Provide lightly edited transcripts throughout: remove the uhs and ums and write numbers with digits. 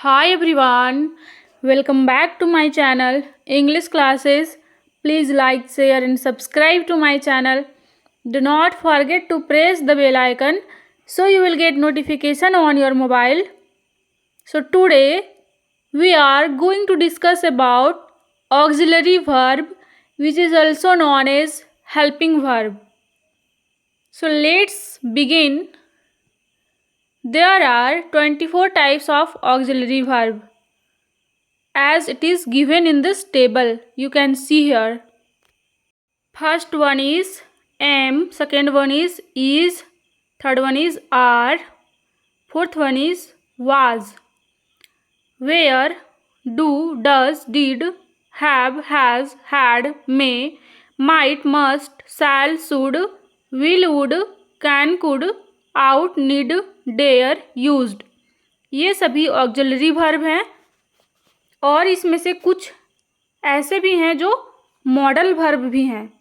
Hi everyone, welcome back to my channel English classes. Please like, share and subscribe to my channel. Do not forget to press the bell icon so you will get notification on your mobile. So today we are going to discuss about auxiliary verb, which is also known as helping verb. So let's begin. There are 24 types of auxiliary verb, as it is given in this table. You can see here. First one is am, second one is, third one is are, fourth one is was. Where, do, does, did, have, has, had, may, might, must, shall, should, will, would, can, could, out, need, dare, used. ये सभी auxiliary verb हैं और इसमें से कुछ ऐसे भी हैं जो मॉडल वर्ब भी हैं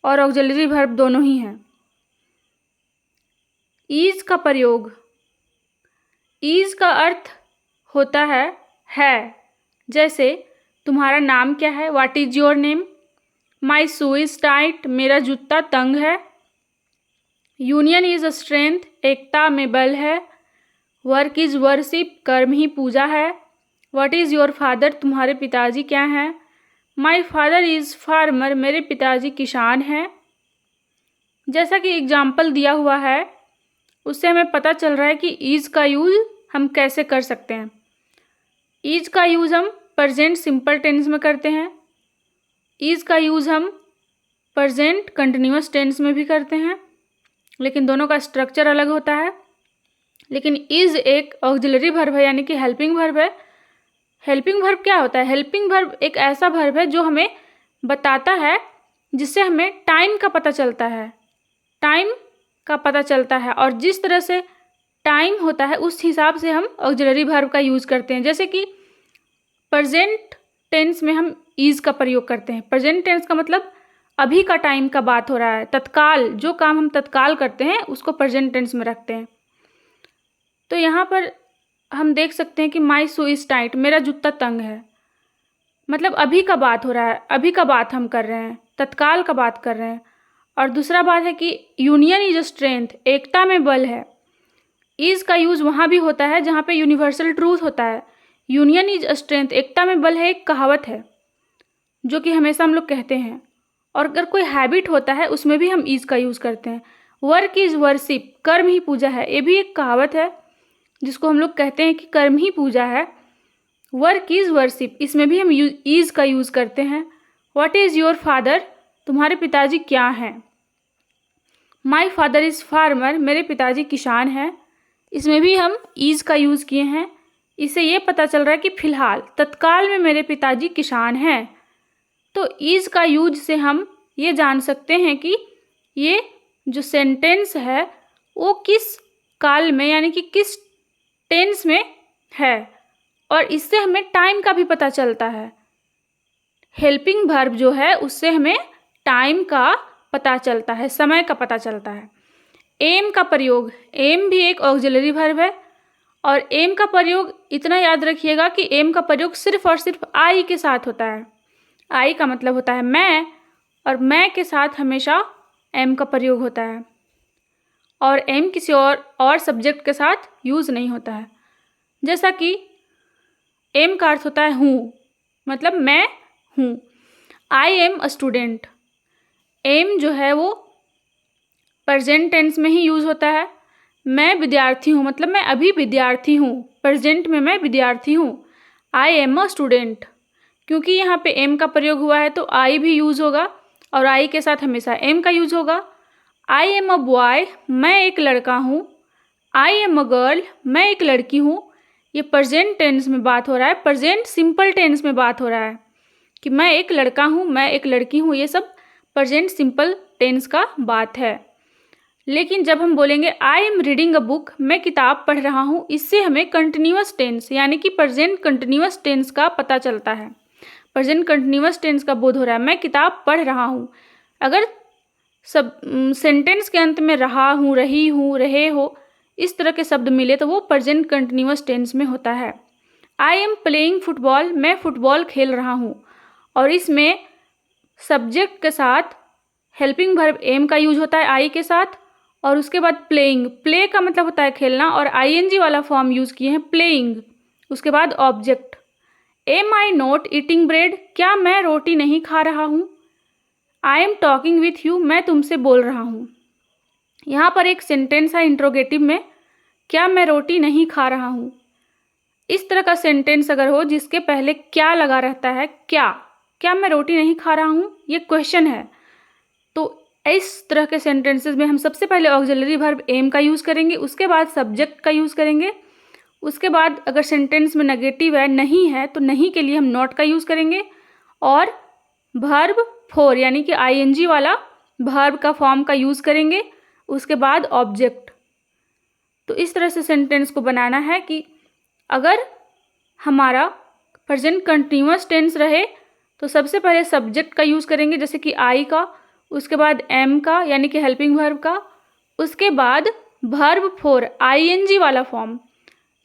और ऑक्सिलरी वर्ब दोनों ही हैं। इज का प्रयोग, इज का अर्थ होता है। जैसे तुम्हारा नाम क्या है, what is your name. My shoe is tight, मेरा जूता तंग है। यूनियन इज स्ट्रेंथ, एकता में बल है। वर्क इज वर्शिप, कर्म ही पूजा है। व्हाट इज योर फादर, तुम्हारे पिताजी क्या हैं। माई फादर इज़ फार्मर, मेरे पिताजी किसान हैं। जैसा कि एग्जाम्पल दिया हुआ है उससे हमें पता चल रहा है कि ईज का यूज़ हम कैसे कर सकते हैं। ईज का यूज़ हम प्रेजेंट सिंपल टेंस में करते हैं। ईज का यूज़ हम प्रेजेंट कंटिन्यूअस टेंस में भी करते हैं, लेकिन दोनों का स्ट्रक्चर अलग होता है। लेकिन इज़ एक ऑक्सिलरी वर्ब है, यानी कि हेल्पिंग वर्ब है। हेल्पिंग वर्ब क्या होता है? हेल्पिंग वर्ब एक ऐसा वर्ब है जो हमें बताता है, जिससे हमें टाइम का पता चलता है। टाइम का पता चलता है और जिस तरह से टाइम होता है उस हिसाब से हम ऑक्सिलरी वर्ब का यूज़ करते हैं। जैसे कि प्रेजेंट टेंस में हम इज का प्रयोग करते हैं। प्रेजेंट टेंस का मतलब अभी का टाइम का बात हो रहा है, तत्काल जो काम हम तत्काल करते हैं उसको प्रेजेंट टेंस में रखते हैं। तो यहाँ पर हम देख सकते हैं कि माई शू इज टाइट, मेरा जूता तंग है, मतलब अभी का बात हो रहा है, अभी का बात हम कर रहे हैं, तत्काल का बात कर रहे हैं। और दूसरा बात है कि यूनियन इज स्ट्रेंथ, एकता में बल है। इज का यूज़ वहाँ भी होता है जहाँ पे यूनिवर्सल ट्रूथ होता है। यूनियन इज स्ट्रेंथ, एकता में बल है, एक कहावत है जो कि हमेशा हम लोग कहते हैं। और अगर कोई हैबिट होता है उसमें भी हम इज का यूज़ करते हैं। वर्क इज वर्शिप, कर्म ही पूजा है, ये भी एक कहावत है जिसको हम लोग कहते हैं कि कर्म ही पूजा है। वर्क इज वर्शिप, इसमें भी हम इज का यूज़ करते हैं। व्हाट इज़ योर फादर, तुम्हारे पिताजी क्या हैं। माई फादर इज़ फार्मर, मेरे पिताजी किसान हैं, इसमें भी हम इज का यूज़ किए हैं। इससे ये पता चल रहा है कि फ़िलहाल तत्काल में मेरे पिताजी किसान हैं। तो इज का यूज से हम ये जान सकते हैं कि ये जो सेंटेंस है वो किस काल में, यानी कि किस टेंस में है, और इससे हमें टाइम का भी पता चलता है। हेल्पिंग वर्ब जो है उससे हमें टाइम का पता चलता है, समय का पता चलता है। एम का प्रयोग, एम भी एक ऑक्सिलरी वर्ब है और एम का प्रयोग इतना याद रखिएगा कि एम का प्रयोग सिर्फ और सिर्फ आई के साथ होता है। आई का मतलब होता है मैं, और मैं के साथ हमेशा एम का प्रयोग होता है, और एम किसी और सब्जेक्ट के साथ यूज़ नहीं होता है। जैसा कि एम का अर्थ होता है हूँ, मतलब मैं हूँ। I am a student, am जो है वो प्रेजेंट टेंस में ही यूज़ होता है। मैं विद्यार्थी हूँ, मतलब मैं अभी विद्यार्थी हूँ, प्रेजेंट में मैं विद्यार्थी हूँ। आई एम अ स्टूडेंट, क्योंकि यहाँ पे एम का प्रयोग हुआ है तो आई भी यूज़ होगा और आई के साथ हमेशा एम का यूज़ होगा। आई एम अ बॉय, मैं एक लड़का हूँ। आई एम अ गर्ल, मैं एक लड़की हूँ। ये प्रेजेंट टेंस में बात हो रहा है, प्रेजेंट सिंपल टेंस में बात हो रहा है कि मैं एक लड़का हूँ, मैं एक लड़की हूँ, ये सब प्रेजेंट सिंपल टेंस का बात है। लेकिन जब हम बोलेंगे I am reading a book, मैं किताब पढ़ रहा हूँ, इससे हमें कंटिन्यूअस टेंस यानी कि प्रेजेंट कंटिन्यूअस टेंस का पता चलता है। प्रेजेंट कंटिन्यूअस टेंस का बोध हो रहा है, मैं किताब पढ़ रहा हूँ। अगर सब सेंटेंस के अंत में रहा हूँ, रही हूँ, रहे हो, इस तरह के शब्द मिले तो वो प्रेजेंट कंटिन्यूअस टेंस में होता है। आई एम प्लेइंग फुटबॉल, मैं फुटबॉल खेल रहा हूँ। और इसमें सब्जेक्ट के साथ हेल्पिंग वर्ब एम का यूज होता है आई के साथ, और उसके बाद प्लेइंग, प्ले का मतलब होता है खेलना, और आईएनजी वाला फॉर्म यूज़ किए हैं प्लेइंग। उसके बाद object, am I not eating bread, क्या मैं रोटी नहीं खा रहा हूँ। I am talking with you, मैं तुमसे बोल रहा हूँ। यहाँ पर एक सेंटेंस है इंट्रोगेटिव में, क्या मैं रोटी नहीं खा रहा हूँ। इस तरह का सेंटेंस अगर हो जिसके पहले क्या लगा रहता है, क्या मैं रोटी नहीं खा रहा हूँ, ये क्वेश्चन है, तो इस तरह के सेंटेंसेस में हम सबसे पहले ऑक्सिलरी वर्ब एम का यूज़ करेंगे, उसके बाद सब्जेक्ट का यूज़ करेंगे, उसके बाद अगर सेंटेंस में नेगेटिव है, नहीं है, तो नहीं के लिए हम नॉट का यूज़ करेंगे, और वर्ब फोर यानी कि आईएनजी वाला वर्ब का फॉर्म का यूज़ करेंगे, उसके बाद ऑब्जेक्ट। तो इस तरह से सेंटेंस को बनाना है कि अगर हमारा प्रेजेंट कंटिन्यूअस टेंस रहे तो सबसे पहले सब्जेक्ट का यूज़ करेंगे, जैसे कि आई का, उसके बाद एम का यानी कि हेल्पिंग वर्ब का, उसके बाद वर्ब फोर आईएनजी वाला फॉर्म,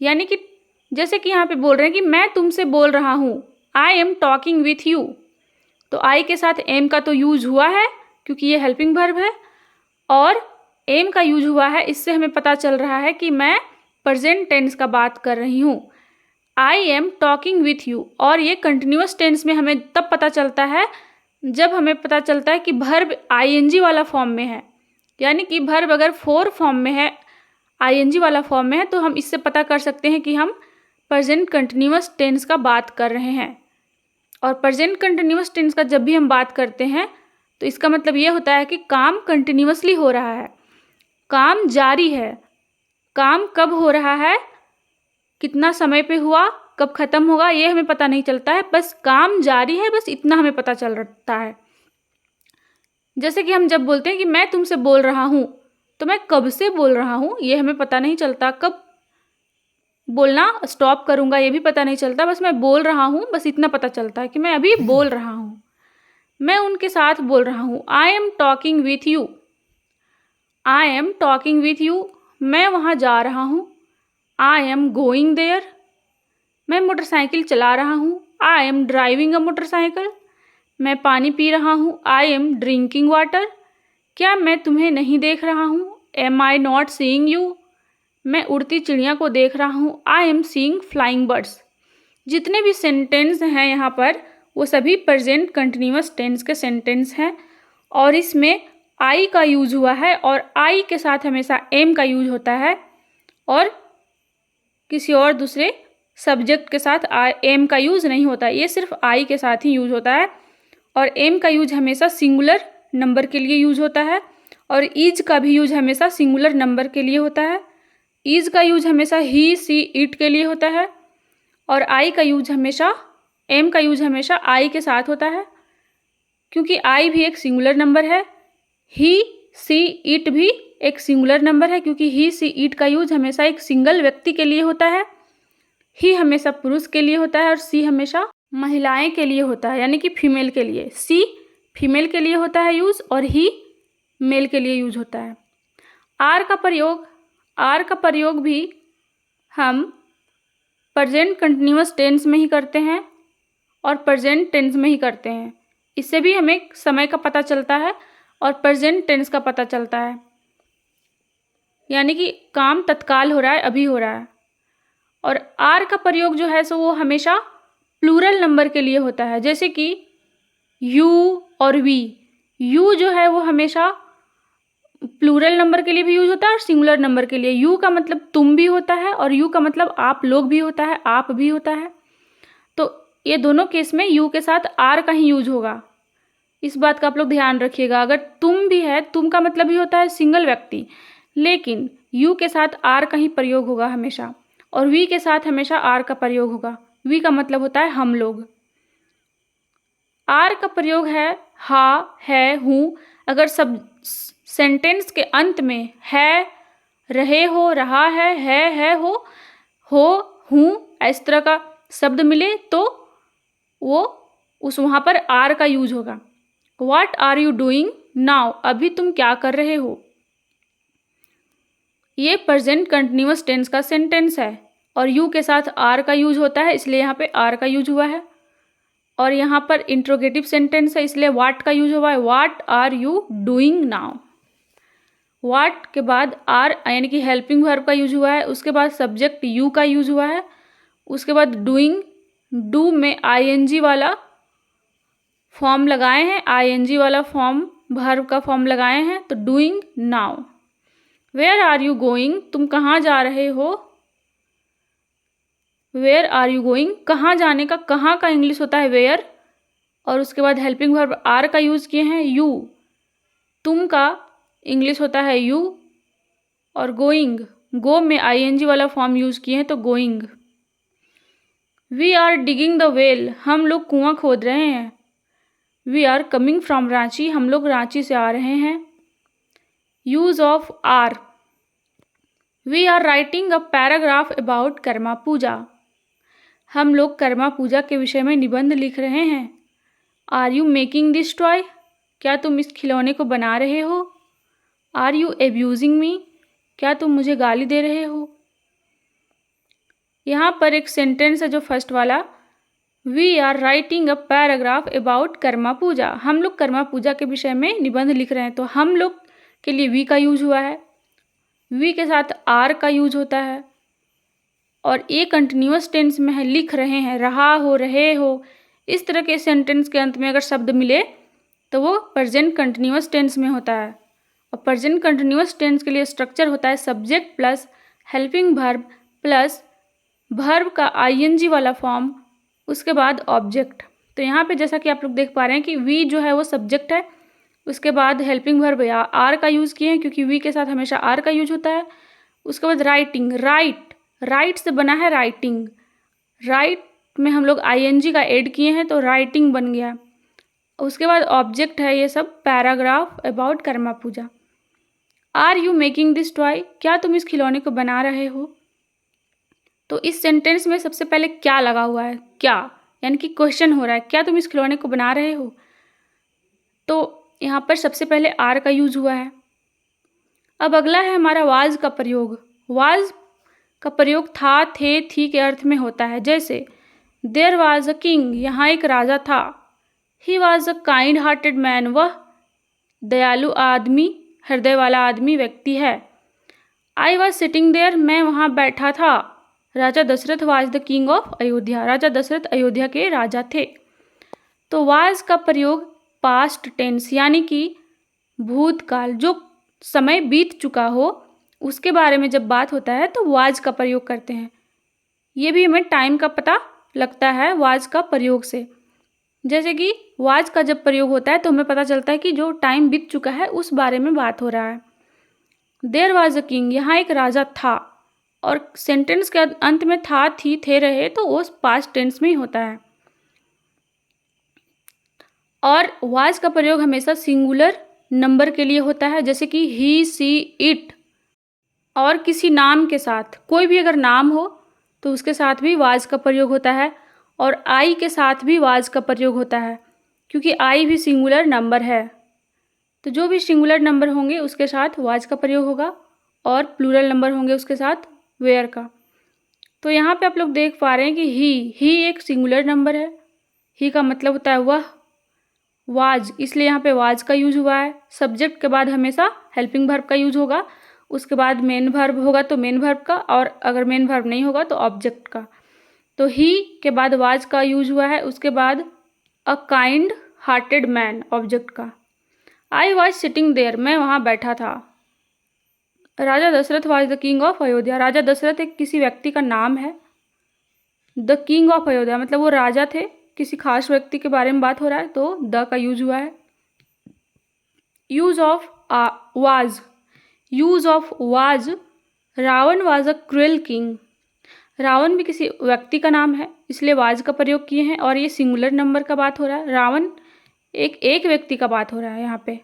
यानी कि जैसे कि यहाँ पे बोल रहे हैं कि मैं तुमसे बोल रहा हूँ, I am talking with you, तो आई के साथ एम का तो यूज हुआ है क्योंकि ये हेल्पिंग वर्ब है, और एम का यूज हुआ है, इससे हमें पता चल रहा है कि मैं प्रेजेंट टेंस का बात कर रही हूँ, I am talking with you. और ये कंटिन्यूअस टेंस में हमें तब पता चलता है जब हमें पता चलता है कि वर्ब आईएनजी वाला फॉर्म में है, यानी कि वर्ब अगर फोर फॉर्म में है, आईएनजी वाला फॉर्म में है, तो हम इससे पता कर सकते हैं कि हम प्रेजेंट कंटिन्यूअस टेंस का बात कर रहे हैं। और प्रेजेंट कंटिन्यूअस टेंस का जब भी हम बात करते हैं तो इसका मतलब ये होता है कि काम कंटिन्यूअसली हो रहा है, काम जारी है। काम कब हो रहा है, कितना समय पे हुआ, कब खत्म होगा, ये हमें पता नहीं चलता है, बस काम जारी है, बस इतना हमें पता चलता है। जैसे कि हम जब बोलते हैं कि मैं तुमसे बोल रहा हूँ, तो मैं कब से बोल रहा हूँ ये हमें पता नहीं चलता, कब बोलना स्टॉप करूँगा ये भी पता नहीं चलता, बस मैं बोल रहा हूँ, बस इतना पता चलता है कि मैं अभी बोल रहा हूँ, मैं उनके साथ बोल रहा हूँ। I am talking with you, I am talking with you, मैं वहाँ जा रहा हूँ, आई एम गोइंग देयर, मैं मोटरसाइकिल चला रहा हूँ, I am driving a motorcycle, मैं पानी पी रहा हूँ, आई एम ड्रिंकिंग वाटर, क्या मैं तुम्हें नहीं देख रहा हूँ, am I not seeing you, मैं उड़ती चिड़िया को देख रहा हूँ, I am seeing flying birds. जितने भी सेंटेंस हैं यहाँ पर वो सभी प्रेजेंट कंटिन्यूअस टेंस के सेंटेंस हैं, और इसमें आई का यूज हुआ है, और आई के साथ हमेशा एम का यूज होता है, और किसी और दूसरे सब्जेक्ट के साथ एम का यूज़ नहीं होता, ये सिर्फ आई के साथ ही यूज होता है। और एम का यूज हमेशा सिंगुलर नंबर के लिए यूज होता है, और इज का भी यूज हमेशा सिंगुलर नंबर के लिए होता है। इज का यूज हमेशा ही सी इट के लिए होता है, और आई का यूज हमेशा, एम का यूज हमेशा आई के साथ होता है, क्योंकि आई भी एक सिंगुलर नंबर है, ही सी इट भी एक सिंगुलर नंबर है, क्योंकि ही सी इट का यूज हमेशा एक सिंगल व्यक्ति के लिए होता है, ही हमेशा पुरुष के लिए होता है, और सी हमेशा महिलाएं के लिए होता है, यानी कि फीमेल के लिए। सी फीमेल के लिए होता है यूज, और ही मेल के लिए यूज होता है। आर का प्रयोग भी हम प्रेजेंट कंटिन्यूअस टेंस में ही करते हैं और प्रेजेंट टेंस में ही करते हैं, इससे भी हमें समय का पता चलता है और प्रेजेंट टेंस का पता चलता है, यानी कि काम तत्काल हो रहा है, अभी हो रहा है। और आर का प्रयोग जो है सो वो हमेशा प्लूरल नंबर के लिए होता है, जैसे कि यू और वी। यू जो है वो हमेशा प्लूरल नंबर के लिए भी यूज होता है और सिंगुलर नंबर के लिए। यू का मतलब तुम भी होता है, और यू का मतलब आप लोग भी होता है, आप भी होता है। तो ये दोनों केस में यू के साथ आर का ही यूज होगा, इस बात का आप लोग ध्यान रखिएगा। अगर तुम भी है, तुम का मतलब भी होता है सिंगल व्यक्ति, लेकिन यू के साथ आर का ही प्रयोग होगा हमेशा, और वी के साथ हमेशा आर का प्रयोग होगा। वी का मतलब होता है हम लोग। आर का प्रयोग है हा, है, हूँ। अगर सब सेंटेंस के अंत में है, रहे हो, रहा है, हो, हूँ इस तरह का शब्द मिले तो वो उस वहाँ पर आर का यूज होगा। What are you doing now, अभी तुम क्या कर रहे हो। ये प्रेजेंट कंटिन्यूअस टेंस का सेंटेंस है, और यू के साथ आर का यूज होता है, इसलिए यहाँ पे आर का यूज हुआ है। और यहाँ पर इंट्रोगेटिव सेंटेंस है, इसलिए व्हाट का यूज हुआ है, what are you doing now. What के बाद आर यानी कि हेल्पिंग वर्ब का यूज हुआ है, उसके बाद सब्जेक्ट यू का यूज हुआ है, उसके बाद डूइंग, डू में आईएनजी वाला फॉर्म लगाए हैं, आईएनजी वाला फॉर्म वर्ब का फॉर्म लगाए हैं, तो doing now. Where are you going, तुम कहाँ जा रहे हो। वेयर आर यू गोइंग, कहाँ जाने का कहाँ का इंग्लिश होता है वेयर, और उसके बाद हेल्पिंग वर्ब आर का यूज़ किए हैं यू। तुम का इंग्लिश होता है यू, और गोइंग, गो में आईएनजी वाला फॉर्म यूज़ किए हैं, तो going. We are digging the well, हम लोग कुआं खोद रहे हैं। We are coming from Ranchi, हम लोग रांची से आ रहे हैं। Use of are, we are writing a paragraph about Karma Puja, हम लोग कर्मा पूजा के विषय में निबंध लिख रहे हैं। Are you making this toy, क्या तुम इस खिलौने को बना रहे हो। आर यू एब्यूजिंग मी, क्या तुम मुझे गाली दे रहे हो। यहाँ पर एक सेंटेंस है जो फर्स्ट वाला, we are writing a paragraph about Karma Puja, हम लोग कर्मा पूजा के विषय में निबंध लिख रहे हैं, तो हम लोग के लिए वी का यूज हुआ है। वी के साथ आर का यूज होता है, और ए कंटिन्यूअस टेंस में है, लिख रहे हैं, रहा हो, रहे हो, इस तरह के सेंटेंस के अंत में अगर शब्द मिले तो वो प्रेजेंट कंटिन्यूअस टेंस में होता है। और प्रेजेंट कंटिन्यूअस टेंस के लिए स्ट्रक्चर होता है subject plus helping verb plus verb का आईएनजी वाला फॉर्म, उसके बाद ऑब्जेक्ट। तो यहाँ पे जैसा कि आप लोग देख पा रहे हैं कि वी जो है वो सब्जेक्ट है, उसके बाद हेल्पिंग वर्ब या आर का यूज़ किए हैं क्योंकि वी के साथ हमेशा आर का यूज होता है। उसके बाद राइटिंग, राइट, राइट से बना है राइटिंग, राइट में हम लोग आईएनजी का ऐड किए हैं तो राइटिंग बन गया। उसके बाद ऑब्जेक्ट है ये सब, paragraph about Karma Puja. Are you making this toy, क्या तुम इस खिलौने को बना रहे हो। तो इस सेंटेंस में सबसे पहले क्या लगा हुआ है, क्या, यानी कि क्वेश्चन हो रहा है, क्या तुम इस खिलौने को बना रहे हो। तो यहाँ पर सबसे पहले आर का यूज हुआ है। अब अगला है हमारा वाज का प्रयोग। वाज का प्रयोग था, थे, थी के अर्थ में होता है। जैसे देयर वाज अ किंग, यहाँ एक राजा था। He was a kind hearted man, वह दयालु आदमी, हृदय वाला आदमी, व्यक्ति है। आई वॉज सिटिंग देयर, मैं वहाँ बैठा था। Raja Dashrath was the king of Ayodhya, Raja Dashrath Ayodhya के राजा थे। तो वाज का प्रयोग पास्ट टेंस यानी कि भूतकाल, जो समय बीत चुका हो उसके बारे में जब बात होता है तो वाज का प्रयोग करते हैं। ये भी हमें टाइम का पता लगता है वाज का प्रयोग से। जैसे कि वाज का जब प्रयोग होता है तो हमें पता चलता है कि जो टाइम बीत चुका है उस बारे में बात हो रहा है। देयर वाज अ किंग, यहाँ एक राजा था, और सेंटेंस के अंत में था, थी, थे रहे तो वो पास्ट टेंस में ही होता है। और वाज का प्रयोग हमेशा सिंगुलर नंबर के लिए होता है, जैसे कि ही, सी, इट, और किसी नाम के साथ, कोई भी अगर नाम हो तो उसके साथ भी वाज का प्रयोग होता है। और आई के साथ भी वाज का प्रयोग होता है क्योंकि आई भी सिंगुलर नंबर है। तो जो भी सिंगुलर नंबर होंगे उसके साथ वाज का प्रयोग होगा, और प्लूरल नंबर होंगे उसके साथ वेयर का। तो यहाँ पे आप लोग देख पा रहे हैं कि ही एक सिंगुलर नंबर है, ही का मतलब होता है वह, वाज, इसलिए यहाँ पे वाज का यूज हुआ है। सब्जेक्ट के बाद हमेशा हेल्पिंग वर्ब का यूज होगा, उसके बाद मेन वर्ब होगा तो मेन वर्ब का, और अगर मेन वर्ब नहीं होगा तो ऑब्जेक्ट का। तो ही के बाद वाज का यूज हुआ है, उसके बाद a kind hearted man, object का। आई वॉज सिटिंग देयर, मैं वहाँ बैठा था। Raja Dashrath was the king of Ayodhya, Raja Dashrath एक किसी व्यक्ति का नाम है। द किंग ऑफ अयोध्या मतलब वो राजा थे, किसी खास व्यक्ति के बारे में बात हो रहा है तो द का यूज हुआ है। Use of was, use of was, Ravan was a cruel king, Ravan भी किसी व्यक्ति का नाम है इसलिए वाज का प्रयोग किए हैं, और ये सिंगुलर नंबर का बात हो रहा है। रावण एक व्यक्ति का बात हो रहा है यहाँ पे,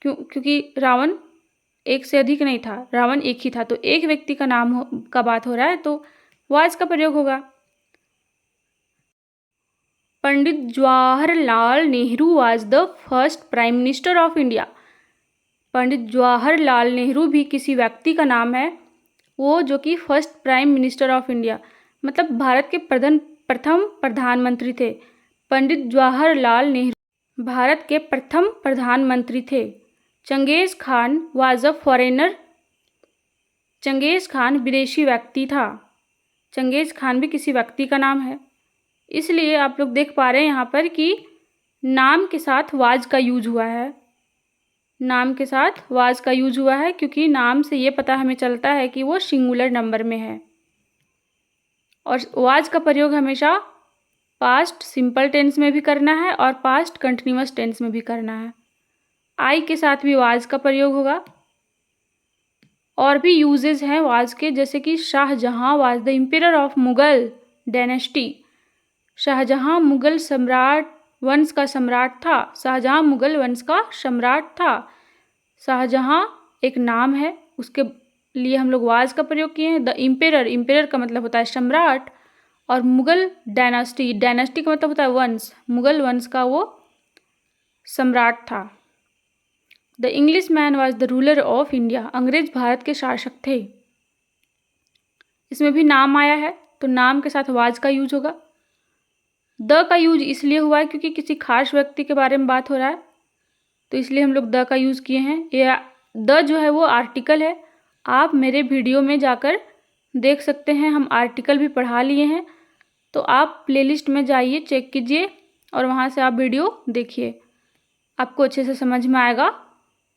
क्योंकि रावण एक से अधिक नहीं था, रावण एक ही था, तो एक व्यक्ति का नाम का बात हो रहा है तो वाज का प्रयोग होगा। Pandit Jawaharlal Nehru was the first prime minister of India, Pandit Jawaharlal Nehru भी किसी व्यक्ति का नाम है, वो जो कि first prime minister of India, मतलब भारत के प्रथम प्रधानमंत्री थे। पंडित जवाहरलाल नेहरू भारत के प्रथम प्रधानमंत्री थे। Changez Khan was a foreigner. Changez Khan विदेशी व्यक्ति था। चंगेज़ खान भी किसी व्यक्ति का नाम है। इसलिए आप लोग देख पा रहे हैं यहाँ पर कि नाम के साथ वाज का यूज हुआ है। नाम के साथ वाज का यूज हुआ है क्योंकि नाम से ये पता हमें चलता है कि वो सिंगुलर नंबर में है। और वाज का प्रयोग हमेशा पास्ट सिंपल टेंस में भी करना है और पास्ट कंटिन्यूअस टेंस में भी करना है। आई के साथ भी वाज का प्रयोग होगा। और भी यूजेस हैं वाज के, जैसे कि Shahjahan was the emperor of Mughal dynasty. Shahjahan Mughal सम्राट वंश का सम्राट था। शाहजहां मुगल वंश का सम्राट था। शाहजहां एक नाम है, उसके लिए हम लोग वाज का प्रयोग किए हैं। द एम्परर, एम्परर का मतलब होता है सम्राट। और मुगल डायनेस्टी, डायनेस्टी का मतलब होता है वंश। मुगल वंश का वो सम्राट था। The English man was the ruler of India. अंग्रेज भारत के शासक थे। इसमें भी नाम आया है तो नाम के साथ वाज का यूज होगा। द का यूज इसलिए हुआ है क्योंकि किसी खास व्यक्ति के बारे में बात हो रहा है, तो इसलिए हम लोग द का यूज़ किए हैं। ये द जो है वो आर्टिकल है। आप मेरे वीडियो में जाकर देख सकते हैं, हम आर्टिकल भी पढ़ा लिए हैं। तो आप प्लेलिस्ट में जाइए, चेक कीजिए और वहाँ से आप वीडियो देखिए। आपको अच्छे से समझ में आएगा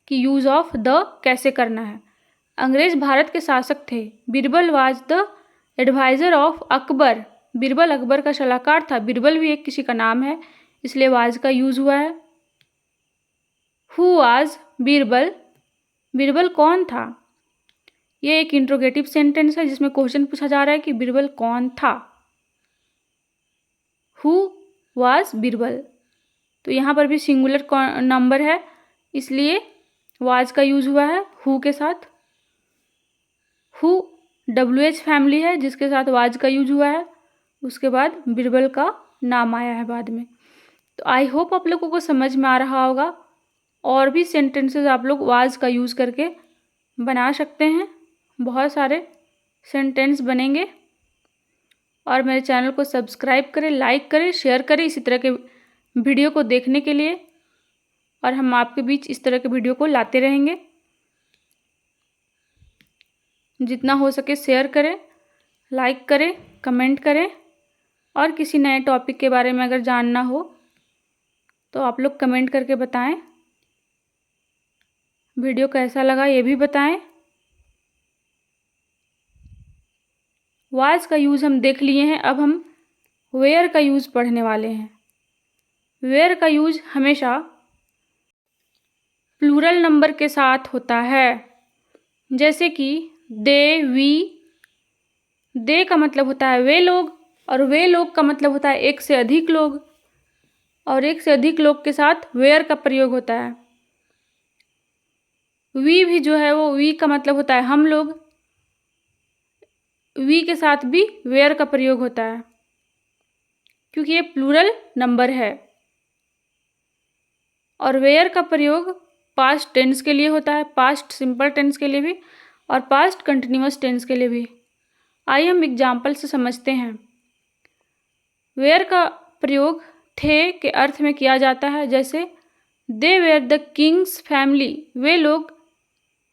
कि यूज़ ऑफ द कैसे करना है। अंग्रेज भारत के शासक थे। Birbal was the adviser of Akbar. Birbal Akbar का सलाहकार था। बीरबल भी एक किसी का नाम है, इसलिए वाज का यूज़ हुआ है। Who was Birbal. बीरबल कौन था। ये एक इंट्रोगेटिव सेंटेंस है जिसमें क्वेश्चन पूछा जा रहा है कि बीरबल कौन था। हु वाज बीरबल, तो यहाँ पर भी सिंगुलर नंबर है इसलिए वाज का यूज हुआ है हु के साथ। हु WH फैमिली है जिसके साथ वाज का यूज हुआ है। उसके बाद बीरबल का नाम आया है बाद में। तो आई होप आप लोगों को समझ में आ रहा होगा। और भी सेंटेंसेस आप लोग वाज का यूज़ करके बना सकते हैं। बहुत सारे सेंटेंस बनेंगे। और मेरे चैनल को सब्सक्राइब करें, लाइक करें, शेयर करें इसी तरह के वीडियो को देखने के लिए। और हम आपके बीच इस तरह के वीडियो को लाते रहेंगे। जितना हो सके शेयर करें, लाइक करें, कमेंट करें। और किसी नए टॉपिक के बारे में अगर जानना हो तो आप लोग कमेंट करके बताएं। वीडियो कैसा लगा ये भी बताएं। वाज का यूज़ हम देख लिए हैं, अब हम वेयर का यूज़ पढ़ने वाले हैं। वेयर का यूज़ हमेशा प्लूरल नंबर के साथ होता है, जैसे कि दे, वी। दे का मतलब होता है वे लोग, और वे लोग का मतलब होता है एक से अधिक लोग, और एक से अधिक लोग के साथ वेयर का प्रयोग होता है। वी भी जो है वो वी का मतलब होता है हम लोग, वी के साथ भी वेयर का प्रयोग होता है क्योंकि ये प्लूरल नंबर है। और वेयर का प्रयोग पास्ट टेंस के लिए होता है, पास्ट सिंपल टेंस के लिए भी और पास्ट कंटिन्यूअस टेंस के लिए भी। आइए हम एग्जाम्पल से समझते हैं। वेयर का प्रयोग थे के अर्थ में किया जाता है, जैसे दे वेयर द किंग्स फैमिली। वे लोग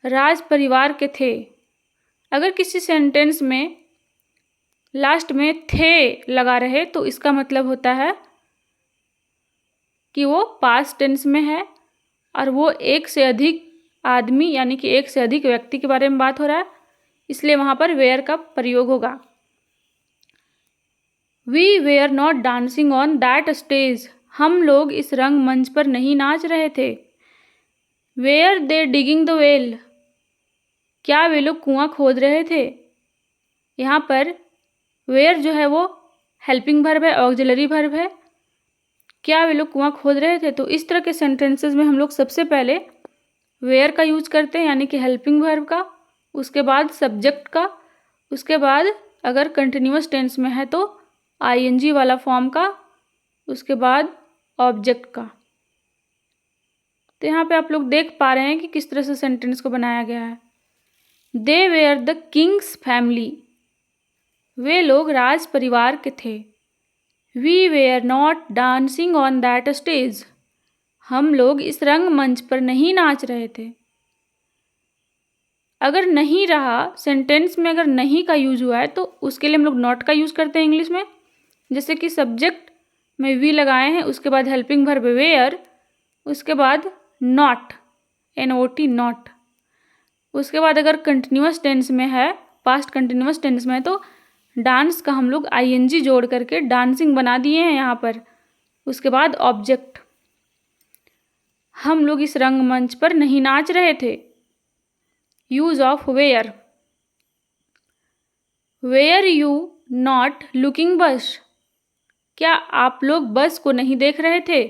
राज परिवार के थे। अगर किसी सेंटेंस में लास्ट में थे लगा रहे तो इसका मतलब होता है कि वो पास्ट टेंस में है और वो एक से अधिक आदमी यानी कि एक से अधिक व्यक्ति के बारे में बात हो रहा है, इसलिए वहाँ पर वेयर का प्रयोग होगा। We were not dancing on that stage. हम लोग इस रंगमंच पर नहीं नाच रहे थे। Were they digging the well. क्या वे लोग कुआं खोद रहे थे। यहाँ पर वेयर जो है वो हेल्पिंग वर्ब है, ऑक्सिलरी वर्ब है। क्या वे लोग कुआं खोद रहे थे, तो इस तरह के सेंटेंसेस में हम लोग सबसे पहले वेयर का यूज करते हैं यानी कि हेल्पिंग वर्ब का, उसके बाद सब्जेक्ट का, उसके बाद अगर कंटिन्यूअस टेंस में है तो ING वाला फॉर्म का, उसके बाद ऑब्जेक्ट का। तो यहाँ पे आप लोग देख पा रहे हैं कि किस तरह से सेंटेंस को बनाया गया है। They were the kings family. वे लोग राज परिवार के थे। We were not dancing on that stage. हम लोग इस रंगमंच पर नहीं नाच रहे थे। अगर नहीं रहा सेंटेंस में, अगर नहीं का यूज हुआ है तो उसके लिए हम लोग नॉट का यूज करते हैं इंग्लिश में। जैसे कि सब्जेक्ट में वी लगाए हैं, उसके बाद हेल्पिंग वर्ब वेयर, उसके बाद नॉट, NOT नॉट। उसके बाद अगर कंटिन्यूअस टेंस में है, पास्ट कंटिन्यूअस टेंस में है, तो डांस का हम लोग ING जोड़ करके डांसिंग बना दिए हैं यहाँ पर। उसके बाद ऑब्जेक्ट, हम लोग इस रंगमंच पर नहीं नाच रहे थे। Use of were, were you not looking bus. क्या आप लोग बस को नहीं देख रहे थे।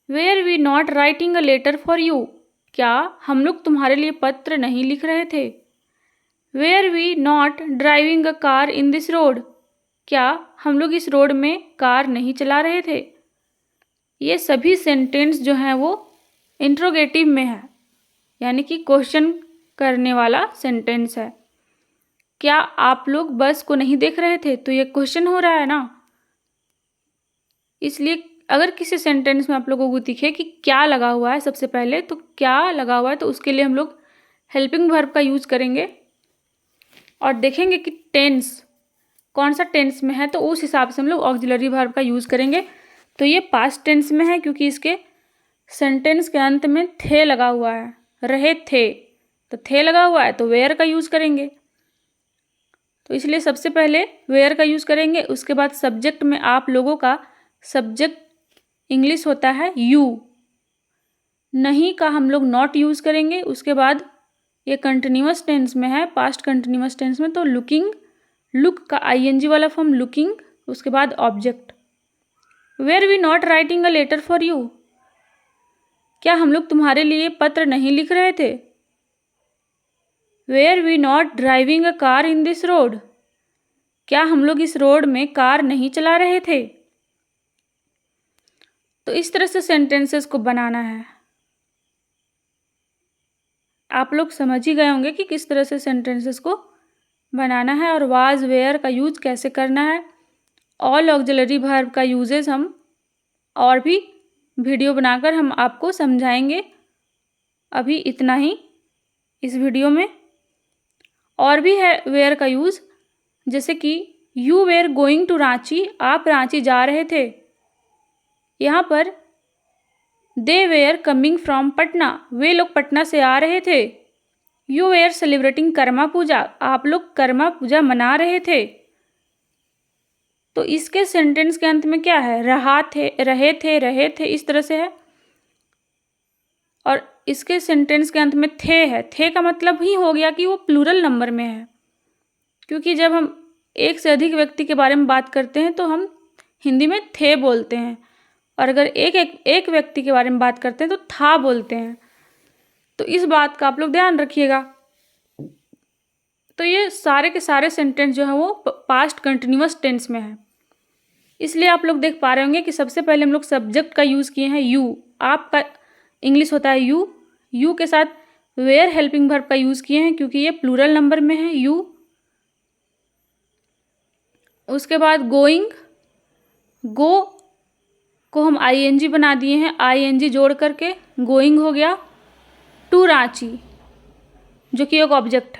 Were we not writing a letter for you. क्या हम लोग तुम्हारे लिए पत्र नहीं लिख रहे थे। Were we not driving a car in this road. क्या हम लोग इस रोड में कार नहीं चला रहे थे। ये सभी सेंटेंस जो हैं वो इंट्रोगेटिव में है, यानी कि क्वेश्चन करने वाला सेंटेंस है। क्या आप लोग बस को नहीं देख रहे थे, तो ये क्वेश्चन हो रहा है ना। इसलिए अगर किसी सेंटेंस में आप लोगों को दिखे कि क्या लगा हुआ है सबसे पहले, तो क्या लगा हुआ है तो उसके लिए हम लोग हेल्पिंग वर्ब का यूज करेंगे और देखेंगे कि टेंस कौन सा टेंस में है, तो उस हिसाब से हम लोग ऑक्सिलरी वर्ब का यूज करेंगे। तो ये पास्ट टेंस में है क्योंकि इसके सेंटेंस के अंत में थे लगा हुआ है, रहे थे, तो थे लगा हुआ है तो वेयर का यूज करेंगे। तो इसलिए सबसे पहले वेयर का यूज करेंगे। उसके बाद सब्जेक्ट में आप लोगों का सब्जेक्ट इंग्लिश होता है यू। नहीं का हम लोग नॉट यूज करेंगे। उसके बाद ये कंटिन्यूअस टेंस में है, पास्ट कंटिन्यूअस टेंस में, तो लुकिंग, लुक का ING वाला फॉर्म लुकिंग। उसके बाद object. Were we not writing a letter for you. क्या हम लोग तुम्हारे लिए पत्र नहीं लिख रहे थे। Were we not driving a car in this road. क्या हम लोग इस रोड में कार नहीं चला रहे थे। तो इस तरह से सेंटेंसेस को बनाना है। आप लोग समझ ही गए होंगे कि किस तरह से सेंटेंसेस को बनाना है और वाज वेयर का यूज कैसे करना है। ऑल ऑक्सिलरी वर्ब का यूजेस हम और भी वीडियो बनाकर हम आपको समझाएंगे। अभी इतना ही इस वीडियो में। और भी है वेयर का यूज़, जैसे कि you were going to Ranchi. आप रांची जा रहे थे। यहाँ पर they were coming from Patna. वे लोग पटना से आ रहे थे। You were celebrating Karma Puja. आप लोग कर्मा पूजा मना रहे थे। तो इसके सेंटेंस के अंत में क्या है, रहा थे, रहे थे, इस तरह से है। और इसके सेंटेंस के अंत में थे है। थे का मतलब ही हो गया कि वो प्लूरल नंबर में है, क्योंकि जब हम एक से अधिक व्यक्ति के बारे में बात करते हैं तो हम हिंदी में थे बोलते हैं, और अगर एक व्यक्ति के बारे में बात करते हैं तो था बोलते हैं। तो इस बात का आप लोग ध्यान रखिएगा। तो ये सारे के सारे सेंटेंस जो है वो पास्ट कंटिन्यूअस टेंस में है। इसलिए आप लोग देख पा रहे होंगे कि सबसे पहले हम लोग सब्जेक्ट का यूज़ किए हैं यू। आपका इंग्लिश होता है यू। यू के साथ वेयर हेल्पिंग वर्ब का यूज़ किए हैं क्योंकि ये प्लूरल नंबर में है यू। उसके बाद गोइंग, गो को हम ING बना दिए हैं, ING जोड़ करके गोइंग हो गया टू रांची, जो कि एक ऑब्जेक्ट है।